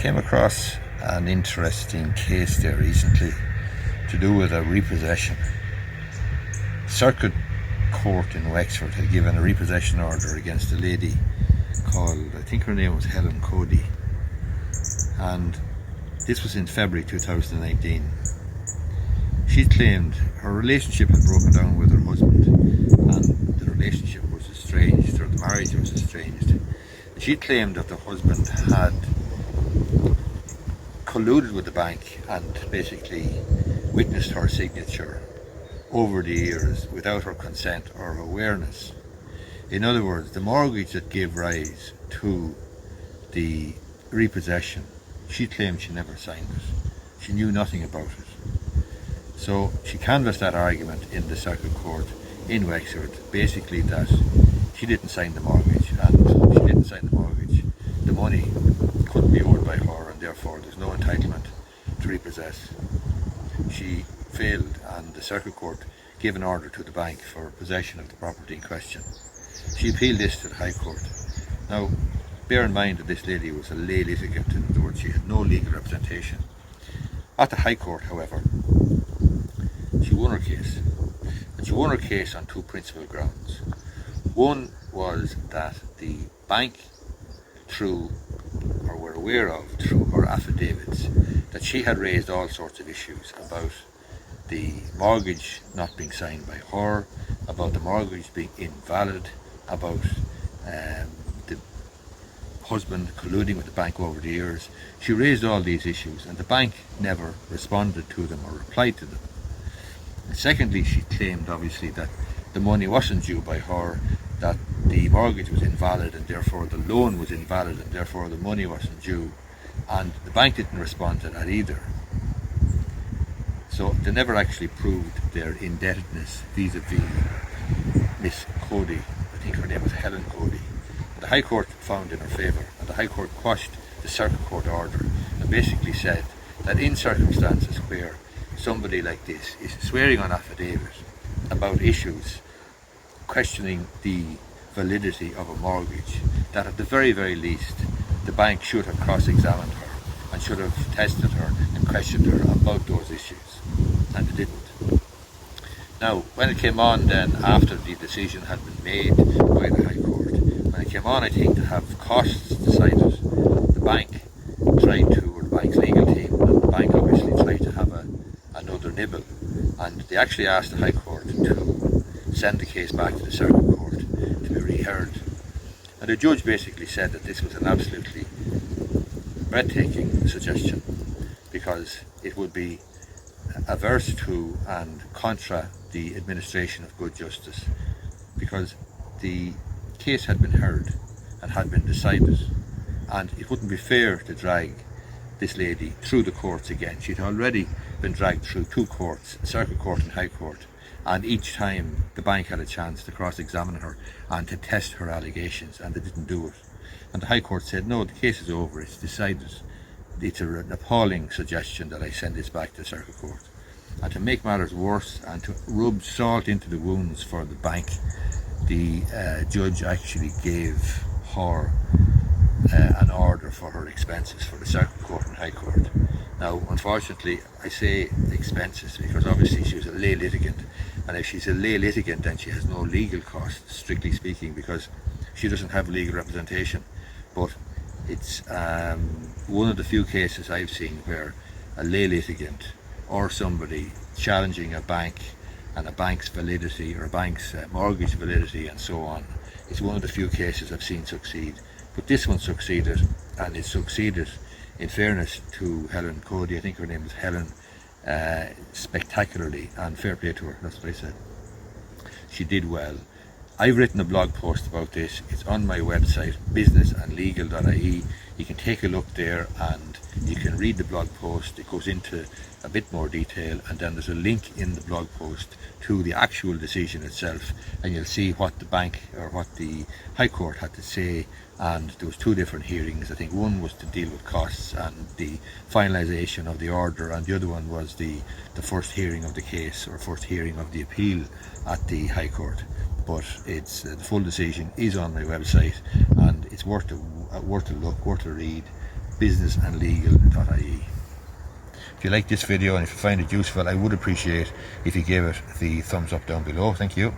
came across an interesting case there recently to do with a repossession. Circuit Court in Wexford had given a repossession order against a lady called, I think her name was Helen Cody, and this was in February 2019. She claimed her relationship had broken down with her husband and the relationship was estranged, or the marriage was estranged. She claimed that the husband had colluded with the bank and basically witnessed her signature over the years without her consent or awareness. In other words, the mortgage that gave rise to the repossession, she claimed she never signed it. She knew nothing about it. So she canvassed that argument in the Circuit Court in Wexford, basically that she didn't sign the mortgage, and if she didn't sign the mortgage, the money couldn't be owed by her, and therefore there's no entitlement to repossess. She failed, and the Circuit Court gave an order to the bank for possession of the property in question. She appealed this to the High Court. Now, bear in mind that this lady was a lay litigant, in other words, she had no legal representation. At the High Court, however, she won her case. And she won her case on two principal grounds. One was that the bank, were aware of through her affidavits, that she had raised all sorts of issues about the mortgage not being signed by her, about the mortgage being invalid, about the husband colluding with the bank over the years. She raised all these issues and the bank never responded to them or replied to them. And secondly, she claimed obviously that the money wasn't due by her, that the mortgage was invalid and therefore the loan was invalid and therefore the money wasn't due, and the bank didn't respond to that either. So they never actually proved their indebtedness vis-a-vis Miss Cody. I think her name was Helen Cody. The High Court found in her favour, and the High Court quashed the Circuit Court order and basically said that in circumstances where somebody like this is swearing on affidavit about issues questioning the validity of a mortgage, that at the very, very least the bank should have cross-examined her and should have tested her and questioned her about those issues, and it didn't. Now, when it came on then, after the decision had been made by the High Court, when it came on, I think, to have costs decided, the bank tried to, or the bank's legal team, and the bank obviously tried to have another nibble, and they actually asked the High Court to send the case back to the Circuit Court to be reheard. And the judge basically said that this was an absolutely breathtaking suggestion, because it would be averse to and contra the administration of good justice, because the case had been heard and had been decided, and it wouldn't be fair to drag this lady through the courts again. She'd already been dragged through two courts, Circuit Court and High Court, and each time the bank had a chance to cross-examine her and to test her allegations, and they didn't do it. And the High Court said, no, the case is over, it's decided. It's an appalling suggestion that I send this back to the Circuit Court. And to make matters worse and to rub salt into the wounds for the bank, the judge actually gave her an order for her expenses for the Circuit Court and High Court. Now, unfortunately, I say expenses because obviously she was a lay litigant, and if she's a lay litigant then she has no legal costs, strictly speaking, because she doesn't have legal representation. But it's one of the few cases I've seen where a lay litigant or somebody challenging a bank and a bank's validity or a bank's mortgage validity and so on, it's one of the few cases I've seen succeed. But this one succeeded, and it succeeded, in fairness to Helen Cody, I think her name was Helen, spectacularly, and fair play to her, that's what I said. She did well. I've written a blog post about this. It's on my website, businessandlegal.ie. You can take a look there and you can read the blog post. It goes into a bit more detail, and then there's a link in the blog post to the actual decision itself, and you'll see what the bank or what the High Court had to say. And there was two different hearings. I think one was to deal with costs and the finalisation of the order, and the other one was the first hearing of the case, or first hearing of the appeal at the High Court. But it's the full decision is on my website, and it's worth a look, worth a read. businessandlegal.ie. If you like this video and if you find it useful, I would appreciate if you gave it the thumbs up down below. Thank you.